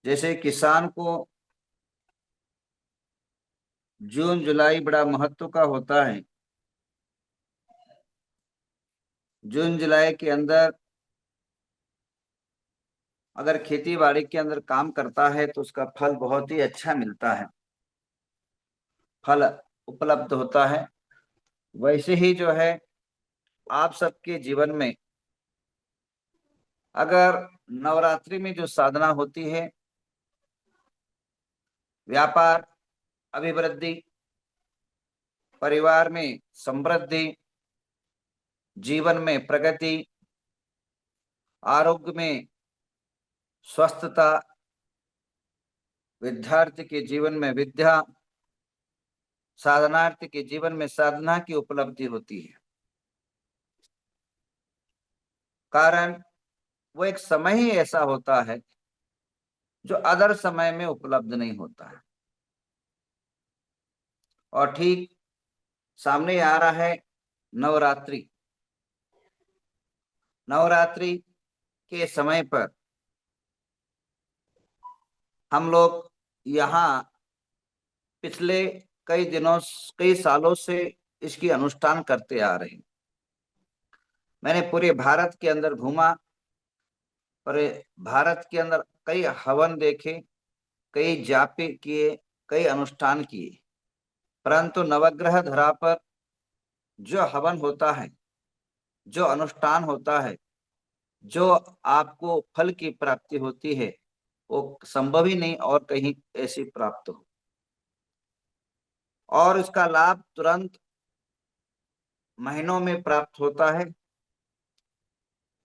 जैसे किसान को जून जुलाई बड़ा महत्व का होता है। जून जुलाई के अंदर अगर खेती बाड़ी के अंदर काम करता है तो उसका फल बहुत ही अच्छा मिलता है, फल उपलब्ध होता है। वैसे ही जो है आप सबके जीवन में अगर नवरात्रि में जो साधना होती है, व्यापार अभिवृद्धि, परिवार में समृद्धि, जीवन में प्रगति, आरोग्य में स्वस्थता, विद्यार्थी के जीवन में विद्या, साधनार्थी के जीवन में साधना की उपलब्धि होती है। कारण वो एक समय ही ऐसा होता है जो अदर समय में उपलब्ध नहीं होता है। और ठीक सामने आ रहा है नवरात्रि। नवरात्रि के समय पर हम लोग यहाँ पिछले कई दिनों कई सालों से इसकी अनुष्ठान करते आ रहे हैं। मैंने पूरे भारत के अंदर घूमा, पूरे भारत के अंदर कई हवन देखे, कई जापे किए, कई अनुष्ठान किए, परंतु नवग्रह धरा पर जो हवन होता है, जो अनुष्ठान होता है, जो आपको फल की प्राप्ति होती है, वो संभव ही नहीं और कहीं ऐसी प्राप्त हो। और इसका लाभ तुरंत महीनों में प्राप्त होता है।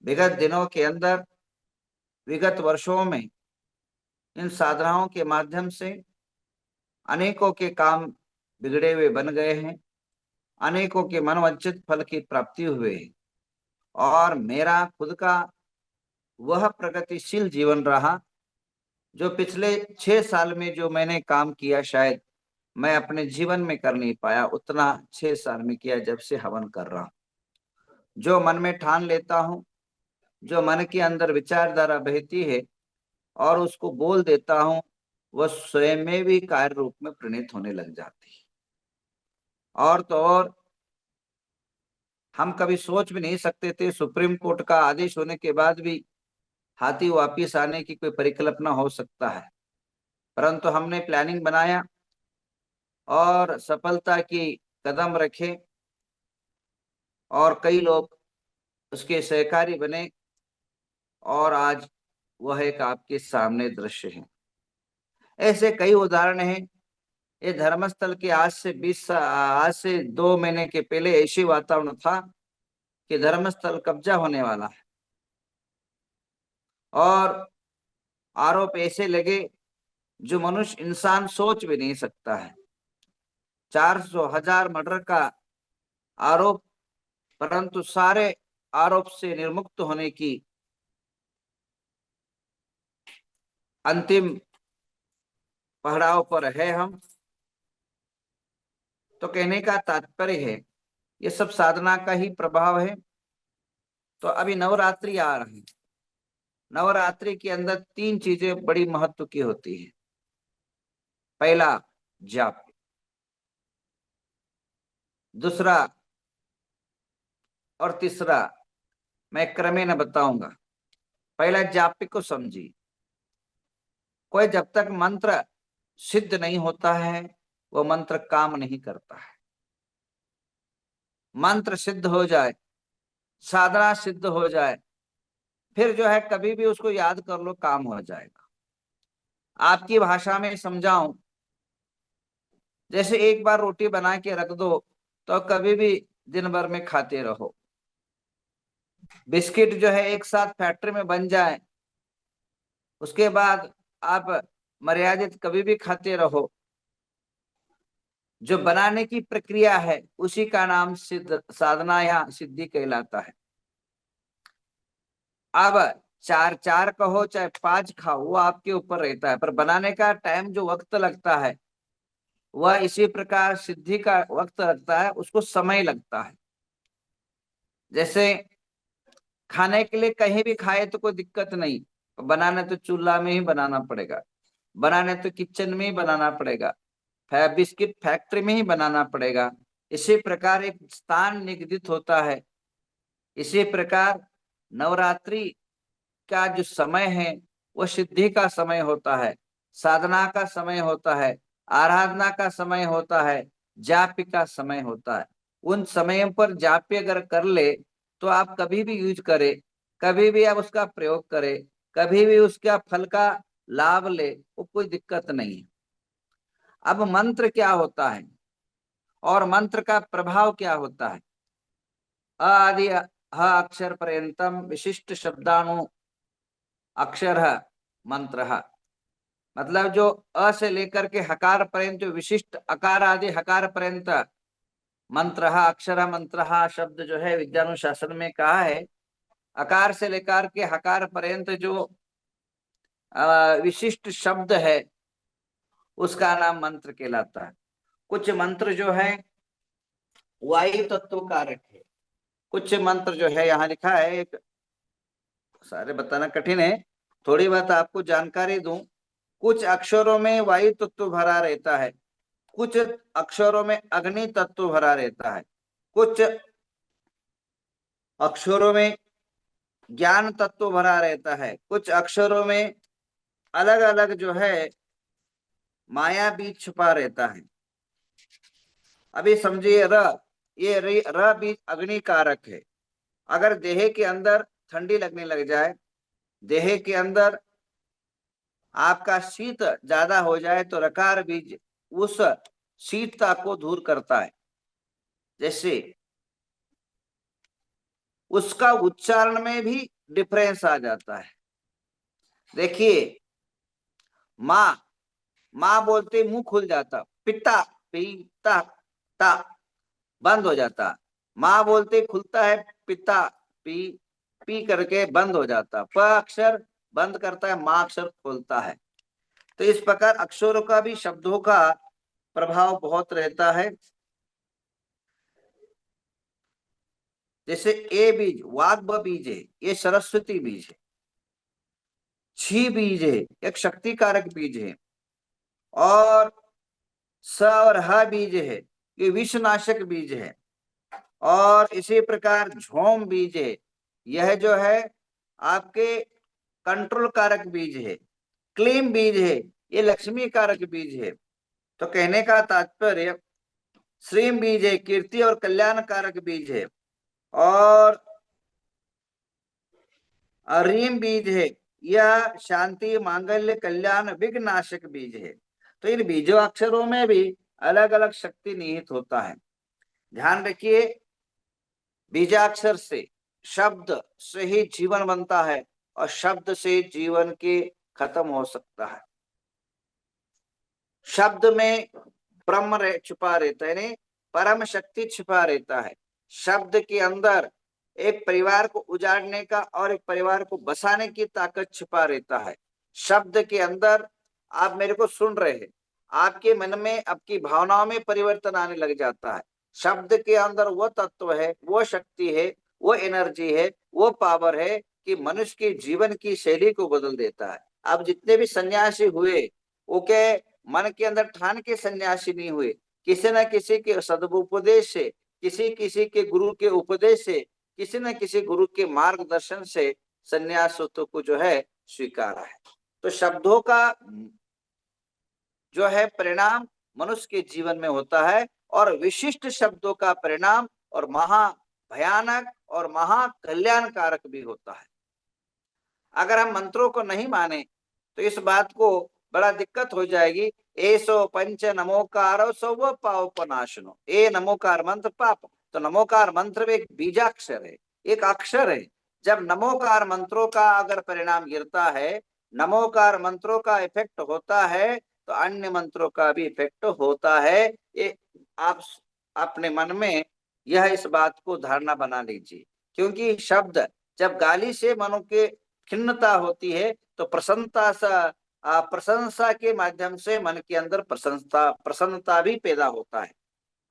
विगत दिनों के अंदर, विगत वर्षों में इन साधनाओं के माध्यम से अनेकों के काम बिगड़े हुए बन गए हैं, अनेकों के मनोवांछित फल की प्राप्ति हुए है। और मेरा खुद का वह प्रगतिशील जीवन रहा जो पिछले 6 साल में जो मैंने काम किया, शायद मैं अपने जीवन में कर नहीं पाया उतना 6 साल में किया जब से हवन कर रहा हूं। जो मन में ठान लेता हूं, जो मन के अंदर विचारधारा बहती है और उसको बोल देता हूं, वह स्वयं में भी कार्य रूप में परिणित होने लग जाती है। और तो और हम कभी सोच भी नहीं सकते थे, सुप्रीम कोर्ट का आदेश होने के बाद भी हाथी वापिस आने की कोई परिकल्पना हो सकता है, परंतु हमने प्लानिंग बनाया और सफलता की कदम रखे और कई लोग उसके सहकारी बने और आज वह एक आपके सामने दृश्य है। ऐसे कई उदाहरण हैं। ये धर्मस्थल के आज से 2 महीने के पहले ऐसी वातावरण था कि धर्मस्थल कब्जा होने वाला है और आरोप ऐसे लगे जो मनुष्य इंसान सोच भी नहीं सकता है। 400,000 मर्डर का आरोप, परंतु सारे आरोप से निर्मुक्त होने की अंतिम पड़ाव पर है हम। तो कहने का तात्पर्य है ये सब साधना का ही प्रभाव है। तो अभी नवरात्रि आ रही है। नवरात्रि के अंदर 3 चीजें बड़ी महत्व की होती है। पहला जाप, दूसरा और तीसरा मैं क्रमेण बताऊंगा। पहला जाप को समझिए। कोई जब तक मंत्र सिद्ध नहीं होता है वो मंत्र काम नहीं करता है। मंत्र सिद्ध हो जाए, साधना सिद्ध हो जाए, फिर जो है कभी भी उसको याद कर लो, काम हो जाएगा। आपकी भाषा में समझाऊं, जैसे एक बार रोटी बना के रख दो तो कभी भी दिन भर में खाते रहो। बिस्किट जो है एक साथ फैक्ट्री में बन जाए, उसके बाद आप मर्यादित कभी भी खाते रहो। जो बनाने की प्रक्रिया है उसी का नाम सिद्ध साधना या सिद्धि कहलाता है। अब 4 कहो चाहे 5 खाओ, वो आपके ऊपर रहता है, पर बनाने का टाइम जो वक्त लगता है वह इसी प्रकार सिद्धि का वक्त लगता है, उसको समय लगता है। जैसे खाने के लिए कहीं भी खाए तो कोई दिक्कत नहीं, बनाने तो चूल्हा में ही बनाना पड़ेगा, बनाने तो किचन में ही बनाना पड़ेगा, बिस्किट फैक्ट्री में ही बनाना पड़ेगा। इसी प्रकार एक स्थान निगदित होता है। इसी प्रकार नवरात्रि का जो समय है वो सिद्धि का समय होता है, साधना का समय होता है, आराधना का समय होता है, जाप का समय होता है। उन समयों पर जाप अगर कर ले तो आप कभी भी यूज करें, कभी भी आप उसका प्रयोग करें, कभी भी उसका फल का लाभ ले, वो कोई दिक्कत नहीं है। अब मंत्र क्या होता है और मंत्र का प्रभाव क्या होता है? आदि ह अक्षर पर्यंतम विशिष्ट शब्दाणु अक्षर मंत्र, मतलब जो अ से लेकर के हकार पर्यंत जो विशिष्ट अकार आदि हकार पर्यंत मंत्र अक्षर मंत्र शब्द जो है विद्यानुशासन में कहा है, अकार से लेकर के हकार पर्यंत जो विशिष्ट शब्द है उसका नाम मंत्र कहलाता है। कुछ मंत्र जो है वायु तत्व कारक है, कुछ मंत्र जो है यहाँ लिखा है, एक सारे बताना कठिन है, थोड़ी बात आपको जानकारी दूं। कुछ अक्षरों में वायु तत्व भरा रहता है, कुछ अक्षरों में अग्नि तत्व भरा रहता है, कुछ अक्षरों में ज्ञान तत्व भरा रहता है, कुछ अक्षरों में अलग अलग जो है माया बीज छुपा रहता है। अभी समझिए ये र बीज अग्नि कारक है। अगर देह के अंदर ठंडी लगने लग जाए, देह के अंदर आपका शीत ज्यादा हो जाए तो रकार बीज उस शीतता को दूर करता है। जैसे उसका उच्चारण में भी डिफरेंस आ जाता है। देखिए माँ, माँ बोलते मुंह खुल जाता, पिता पीता ता बंद हो जाता, माँ बोलते खुलता है पिता पी पी करके बंद हो जाता, प अक्षर बंद करता है, माँ अक्षर खोलता है। तो इस प्रकार अक्षरों का भी शब्दों का प्रभाव बहुत रहता है। जैसे ए बीज वाग्भ बीज है, ये सरस्वती बीज है। छी बीज है, एक शक्ति कारक बीज है। और स और ह बीज है, ये विषनाशक बीज है। और इसी प्रकार झोम बीज है, यह जो है आपके कंट्रोल कारक बीज है। क्लीम बीज है, ये लक्ष्मी कारक बीज है। तो कहने का तात्पर्य श्रीम बीज है, कीर्ति और कल्याण कारक बीज है। और रीम बीज है, यह शांति मांगल्य कल्याण विघ्नाशक बीज है। तो इन बीजों अक्षरों में भी अलग अलग शक्ति निहित होता है। ध्यान रखिए, बीजाक्षर से शब्द से ही जीवन बनता है और शब्द से जीवन के खत्म हो सकता है। शब्द में ब्रह्म छुपा रहता है, यानी परम शक्ति छुपा रहता है। शब्द के अंदर एक परिवार को उजाड़ने का और एक परिवार को बसाने की ताकत छुपा रहता है। शब्द के अंदर आप मेरे को सुन रहे हैं, आपके मन में आपकी भावनाओं में परिवर्तन आने लग जाता है। शब्द के अंदर वो तत्व है, वो शक्ति है, वो एनर्जी है, वो पावर है कि मनुष्य के जीवन की शैली को बदल देता है। अब जितने भी सन्यासी हुए वो के मन के अंदर ठान के सन्यासी नहीं हुए, किसी न किसी के सदुपदेश से, किसी किसी के गुरु के उपदेश से, किसी न किसी गुरु के मार्गदर्शन से सन्यासत्व को जो है स्वीकारा है। तो शब्दों का जो है परिणाम मनुष्य के जीवन में होता है और विशिष्ट शब्दों का परिणाम और महा भयानक और महा कल्याणकारक भी होता है। अगर हम मंत्रों को नहीं माने तो इस बात को बड़ा दिक्कत हो जाएगी। एसो पंच नमोकार सौ पावपनाशनो, ए नमोकार मंत्र पाप। तो नमोकार मंत्र में एक बीजाक्षर है, एक अक्षर है। जब नमोकार मंत्रों का अगर परिणाम गिरता है, नमोकार मंत्रों का इफेक्ट होता है, तो अन्य मंत्रों का भी इफेक्ट होता है। ये आप अपने मन में यह इस बात को धारणा बना लीजिए। क्योंकि शब्द जब गाली से मनो के खिन्नता होती है तो प्रशंसा के माध्यम से मन के अंदर प्रसन्नता भी पैदा होता है।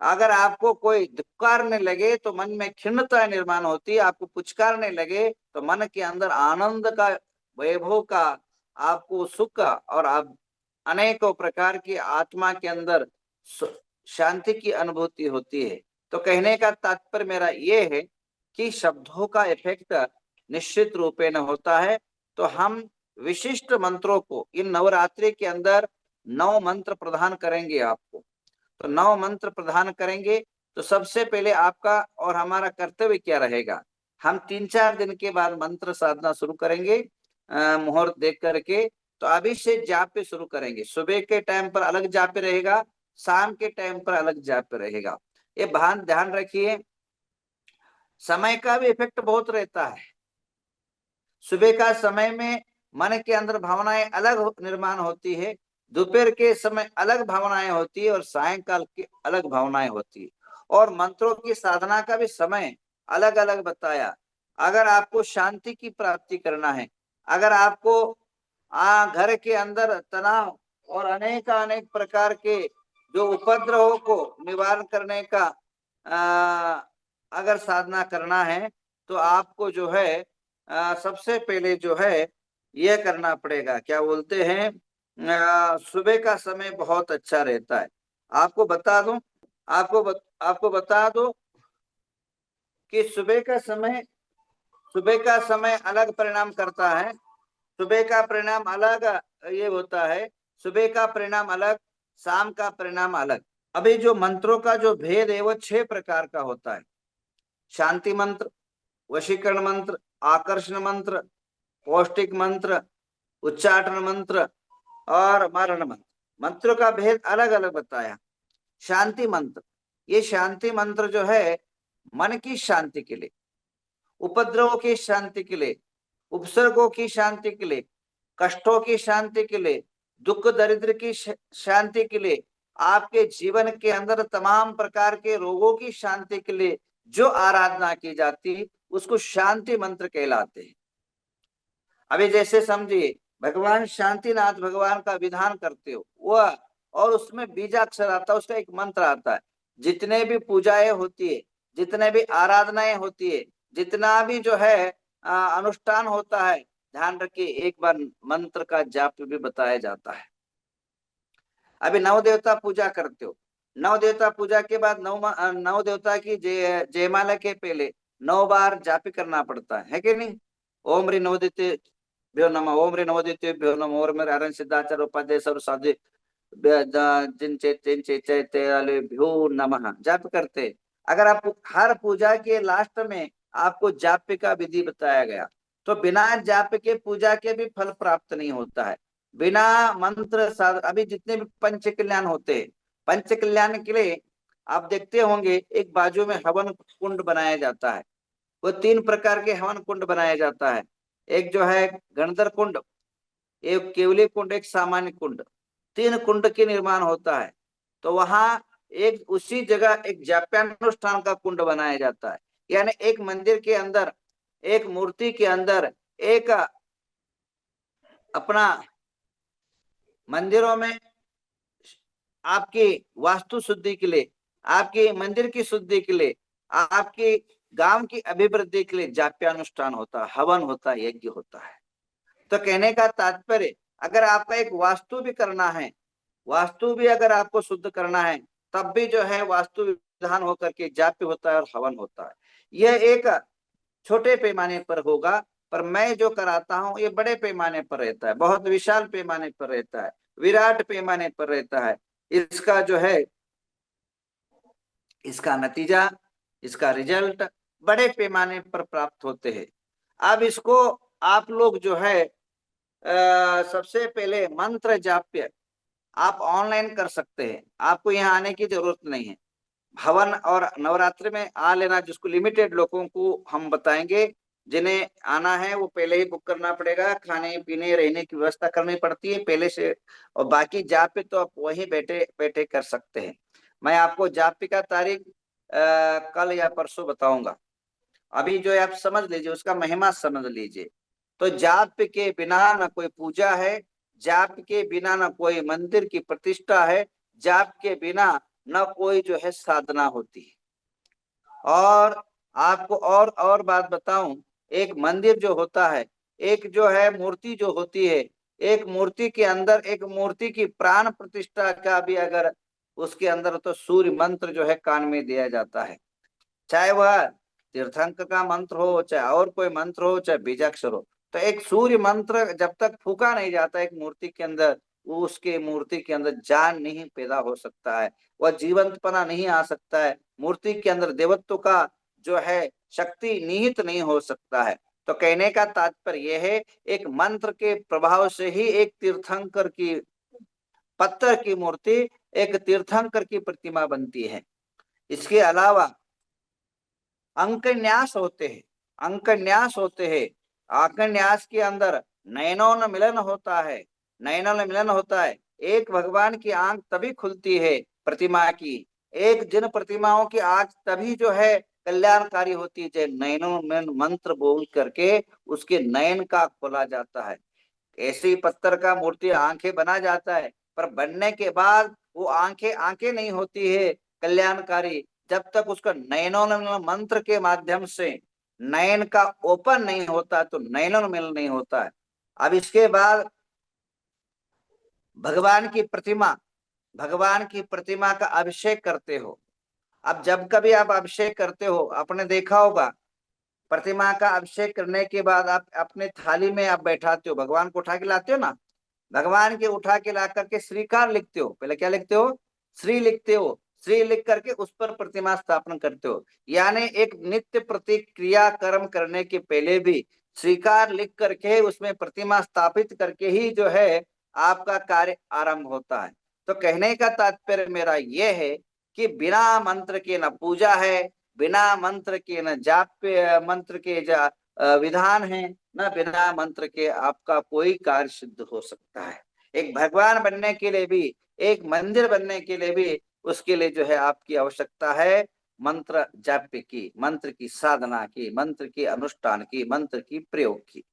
अगर आपको कोई धिक्कारने लगे तो मन में खिन्नता निर्माण होती है, आपको पुचकारने लगे तो मन के अंदर आनंद का वैभव का, आपको सुख और आप अनेकों प्रकार की आत्मा के अंदर शांति की अनुभूति होती है। तो कहने का तात्पर्य मेरा ये है कि शब्दों का इफेक्ट निश्चित रूपेण होता है। तो हम विशिष्ट मंत्रों को इन नवरात्रि के अंदर 9 मंत्र प्रदान करेंगे आपको। तो 9 मंत्र प्रदान करेंगे। तो सबसे पहले आपका और हमारा कर्तव्य क्या रहेगा, हम 3-4 दिन के बाद मंत्र साधना शुरू करेंगे मुहूर्त देख करके। तो अभी से जाप पे शुरू करेंगे। सुबह के टाइम पर अलग जाप पे रहेगा, शाम के टाइम पर अलग जाप पे रहेगा। ये ध्यान रखिए, समय का भी इफेक्ट बहुत रहता है। सुबह का समय में मन के अंदर भावनाएं अलग निर्माण होती है, दोपहर के समय अलग भावनाएं होती है और सायंकाल की अलग भावनाएं होती है। और मंत्रों की साधना का भी समय अलग अलग बताया। अगर आपको शांति की प्राप्ति करना है, अगर आपको घर के अंदर तनाव और अनेक प्रकार के जो उपद्रवों को निवारण करने का अगर साधना करना है, तो आपको जो है सबसे पहले जो है यह करना पड़ेगा, क्या बोलते हैं, सुबह का समय बहुत अच्छा रहता है। आपको बता दूं, आपको बता दो कि सुबह का समय अलग परिणाम करता है। सुबह का परिणाम अलग ये होता है, सुबह का परिणाम अलग, शाम का परिणाम अलग। अभी जो मंत्रों का जो भेद है वो 6 प्रकार का होता है। शांति मंत्र, वशीकरण मंत्र, आकर्षण मंत्र, पौष्टिक मंत्र, उच्चाटन मंत्र और मरण मंत्र। मंत्रों का भेद अलग अलग बताया। शांति मंत्र, ये शांति मंत्र जो है मन की शांति के लिए, उपद्रवों की शांति के लिए, उपसर्गों की शांति के लिए, कष्टों की शांति के लिए, दुख दरिद्र की शांति के लिए, आपके जीवन के अंदर तमाम प्रकार के रोगों की शांति के लिए जो आराधना की जाती है उसको शांति मंत्र कहलाते हैं। अभी जैसे समझिए, भगवान शांतिनाथ भगवान का विधान करते हो वह, और उसमें बीजाक्षर आता है, उसका एक मंत्र आता है। जितने भी पूजाएं होती है, जितने भी आराधनाएं होती है, जितना भी जो है अनुष्ठान होता है, ध्यान रखिए एक बार मंत्र का जाप भी बताया जाता है। अभी नव देवता पूजा करते हो, नव देवता पूजा के बाद नव देवता की जयमाला के पहले 9 बार जाप करना पड़ता है कि नहीं। ओम ह्री नवोदितेभ्यो नमः, ओम ह्री नवोदितेभ्यो नमः, ओम ह्री आर्यन सिद्धाचार्य उपाध्याय सर्व साधु भ्यो नमः जाप करते। अगर आप हर पूजा के लास्ट में आपको जाप का विधि बताया गया, तो बिना जाप के पूजा के भी फल प्राप्त नहीं होता है। बिना मंत्र अभी जितने भी पंच कल्याण होते हैं, पंच कल्याण के लिए आप देखते होंगे एक बाजू में हवन कुंड बनाया जाता है। वो 3 प्रकार के हवन कुंड बनाया जाता है। एक जो है गणधर कुंड, एक केवली कुंड, एक सामान्य कुंड, 3 कुंड के निर्माण होता है। तो वहां एक उसी जगह एक जाप्यानुष्ठान का कुंड बनाया जाता है। यानी एक मंदिर के अंदर, एक मूर्ति के अंदर, एक अपना मंदिरों में आपकी वास्तु शुद्धि के लिए, आपकी मंदिर की शुद्धि के लिए, आपकी गांव की अभिवृद्धि के लिए जाप्यानुष्ठान होता है, हवन होता है, यज्ञ होता है। तो कहने का तात्पर्य, अगर आपका एक वास्तु भी करना है, वास्तु भी अगर आपको शुद्ध करना है, तब भी जो है वास्तु विधान होकर के जाप्य होता है और हवन होता है। यह एक छोटे पैमाने पर होगा, पर मैं जो कराता हूं ये बड़े पैमाने पर रहता है, बहुत विशाल पैमाने पर रहता है, विराट पैमाने पर रहता है। इसका जो है, इसका नतीजा, इसका रिजल्ट बड़े पैमाने पर प्राप्त होते हैं। अब इसको आप लोग जो है सबसे पहले मंत्र जाप्य आप ऑनलाइन कर सकते हैं, आपको यहाँ आने की जरूरत नहीं है। भवन और नवरात्रि में आ लेना, जिसको लिमिटेड लोगों को हम बताएंगे, जिन्हें आना है वो पहले ही बुक करना पड़ेगा, खाने पीने रहने की व्यवस्था करनी पड़ती है पहले से, और बाकी जाप तो आप वहीं बैठे बैठे कर सकते हैं। मैं आपको जाप का तारीख कल या परसों बताऊंगा। अभी जो है आप समझ लीजिए, उसका महिमा समझ लीजिए। तो जाप के बिना ना कोई पूजा है, जाप के बिना ना कोई मंदिर की प्रतिष्ठा है, जाप के बिना न कोई जो है साधना होती है। और आपको और बात बताऊं, एक मंदिर जो होता है, एक जो है मूर्ति जो होती है, एक मूर्ति के अंदर एक मूर्ति की प्राण प्रतिष्ठा का भी अगर उसके अंदर तो सूर्य मंत्र जो है कान में दिया जाता है, चाहे वह तीर्थंकर का मंत्र हो, चाहे और कोई मंत्र हो, चाहे बीजाक्षर हो। तो एक सूर्य मंत्र जब तक फूका नहीं जाता एक मूर्ति के अंदर, वो उसके मूर्ति के अंदर जान नहीं पैदा हो सकता है, वह जीवंतपना नहीं आ सकता है, मूर्ति के अंदर देवत्व का जो है शक्ति निहित नहीं हो सकता है। तो कहने का तात्पर्य यह है, एक मंत्र के प्रभाव से ही एक तीर्थंकर की पत्थर की मूर्ति, एक तीर्थंकर की प्रतिमा बनती है। इसके अलावा अंकन्यास होते हैं, अंकन्यास होते हैं। अंकन्यास के अंदर नयनों मिलन होता है, नयनों मिलन होता है। एक भगवान की आंख तभी खुलती है प्रतिमा की, एक जिन प्रतिमाओं की आंख तभी जो है कल्याणकारी होती है, नयनों में मंत्र बोल करके उसके नयन का खोला जाता है। ऐसे ही पत्थर का मूर्ति आंखें बना जाता है, पर बनने के बाद वो आंखें आंखें नहीं होती है कल्याणकारी, जब तक उसका नयनोन्मिलन मंत्र के माध्यम से नयन का ओपन नहीं होता, तो नयनोन्मिलन नहीं होता है। अब इसके बाद भगवान की प्रतिमा, भगवान की प्रतिमा का अभिषेक करते हो। अब जब कभी आप अभिषेक करते हो, आपने देखा होगा प्रतिमा का अभिषेक करने के बाद आप अपने थाली में आप बैठाते हो, भगवान को उठा के लाते हो ना, भगवान के उठा के ला करके श्रीकार लिखते हो। पहले क्या लिखते हो? श्री लिखते हो। श्री लिख करके उस पर प्रतिमा स्थापना करते हो। यानी एक नित्य प्रतिक्रिया कर्म करने के पहले भी श्रीकार लिख करके उसमें प्रतिमा स्थापित करके ही जो है आपका कार्य आरंभ होता है। तो कहने का तात्पर्य मेरा यह है कि बिना मंत्र के न पूजा है, बिना मंत्र के न जाप मंत्र के विधान है, न बिना मंत्र के आपका कोई कार्य सिद्ध हो सकता है। एक भगवान बनने के लिए भी, एक मंदिर बनने के लिए भी, उसके लिए जो है आपकी आवश्यकता है मंत्र जाप्य की, मंत्र की साधना की, मंत्र की अनुष्ठान की, मंत्र की प्रयोग की।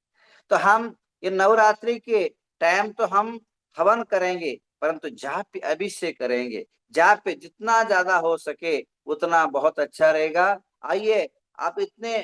तो हम ये नवरात्रि के टाइम तो हम हवन करेंगे, परंतु जाप्य अभिषेक करेंगे। जाप्य जितना ज्यादा हो सके उतना बहुत अच्छा रहेगा। आइए, आप इतने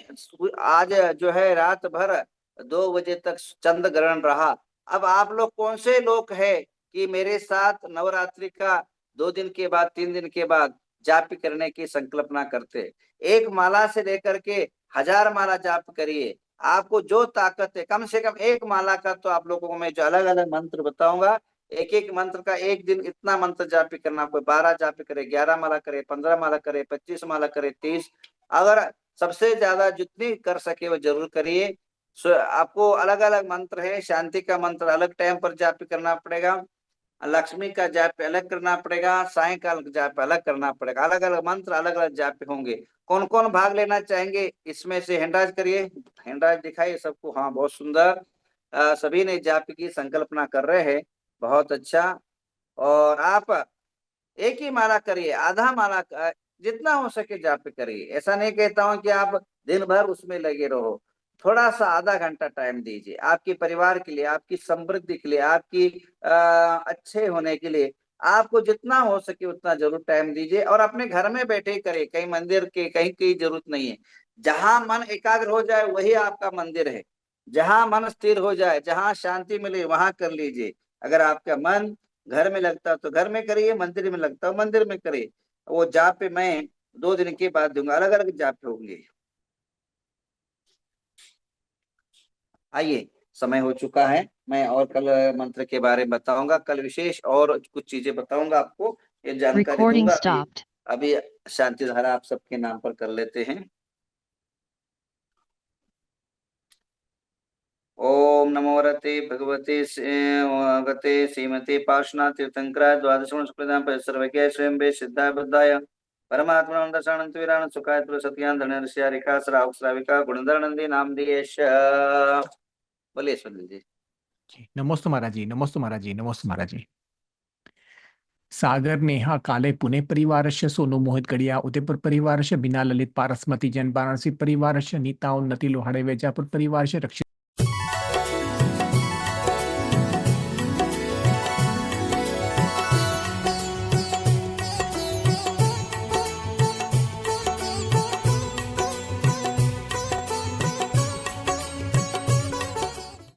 आज जो है रात भर 2 बजे तक चंद्र ग्रहण रहा। अब आप लोग कौन से लोग हैं कि मेरे साथ नवरात्रि का 2 दिन के बाद 3 दिन के बाद जाप करने की संकल्पना करते? एक माला से लेकर के 1000 माला जाप करिए, आपको जो ताकत है, कम से कम एक माला का तो आप लोगों को मैं जो अलग अलग मंत्र बताऊंगा, एक एक मंत्र का एक दिन इतना मंत्र जाप करना, कोई 12 जाप करे, 11 माला करे, 15 माला करे, 25 माला करे, 30, अगर सबसे ज्यादा जितनी कर सके वो जरूर करिए। आपको अलग अलग मंत्र है, शांति का मंत्र अलग टाइम पर जाप करना पड़ेगा, लक्ष्मी का जाप अलग करना पड़ेगा, सायंकाल का जाप अलग करना पड़ेगा, अलग अलग मंत्र अलग अलग जाप होंगे। कौन कौन भाग लेना चाहेंगे इसमें से? हैंडराइज करिए, हैंडराइज दिखाइए सबको। हाँ, बहुत सुंदर, सभी ने जाप की संकल्पना कर रहे हैं, बहुत अच्छा। और आप एक ही माला करिए, आधा माला जितना हो सके जाप करिए। ऐसा नहीं कहता हूं कि आप दिन भर उसमें लगे रहो, थोड़ा सा आधा घंटा टाइम दीजिए आपके परिवार के लिए, आपकी समृद्धि के लिए, आपकी अच्छे होने के लिए। आपको जितना हो सके उतना जरूर टाइम दीजिए, और अपने घर में बैठे ही करें, कहीं मंदिर के कहीं की जरूरत नहीं है। जहां मन एकाग्र हो जाए वही आपका मंदिर है। जहां मन स्थिर हो जाए, जहां शांति मिले वहां कर लीजिए। अगर आपका मन घर में लगता तो घर में करिए, मंदिर में लगता हो मंदिर में करिए। वो जाप पे मैं 2 दिन के बाद दूंगा, अलग अलग जाप पे होंगे। आइए, समय हो चुका है, मैं और कल मंत्र के बारे में बताऊंगा, कल विशेष और कुछ चीजें बताऊंगा आपको, ये जानकारी दूंगा। अभी शांति धारा आप सबके नाम पर कर लेते हैं। ओम नमो रते भगवते गते श्रीमते पार्श्वनाथ तीर्थंकराय द्वादशम शुक्लदाम पर सर्वज्ञ स्वयं वे सिद्धाय बुद्धाय परमात्मा दशानंत वीरान सुखाय तुलसत्यान धनर्ष्या रेखा श्राव श्राविका गुणधरनंदी नाम दिएश। बोलिए सुनील जी। नमोस्तु महाराज जी, नमोस्तु महाराज जी, नमोस्तु महाराज जी। सागर नेहा काले पुणे परिवारस्य सोनू मोहित गड़िया उदयपुर परिवारस्य बिना ललित पारसमती जन वाराणसी परिवारस्य नीता उन्नति लोहाड़े वैजापुर परिवारस्य रक्षित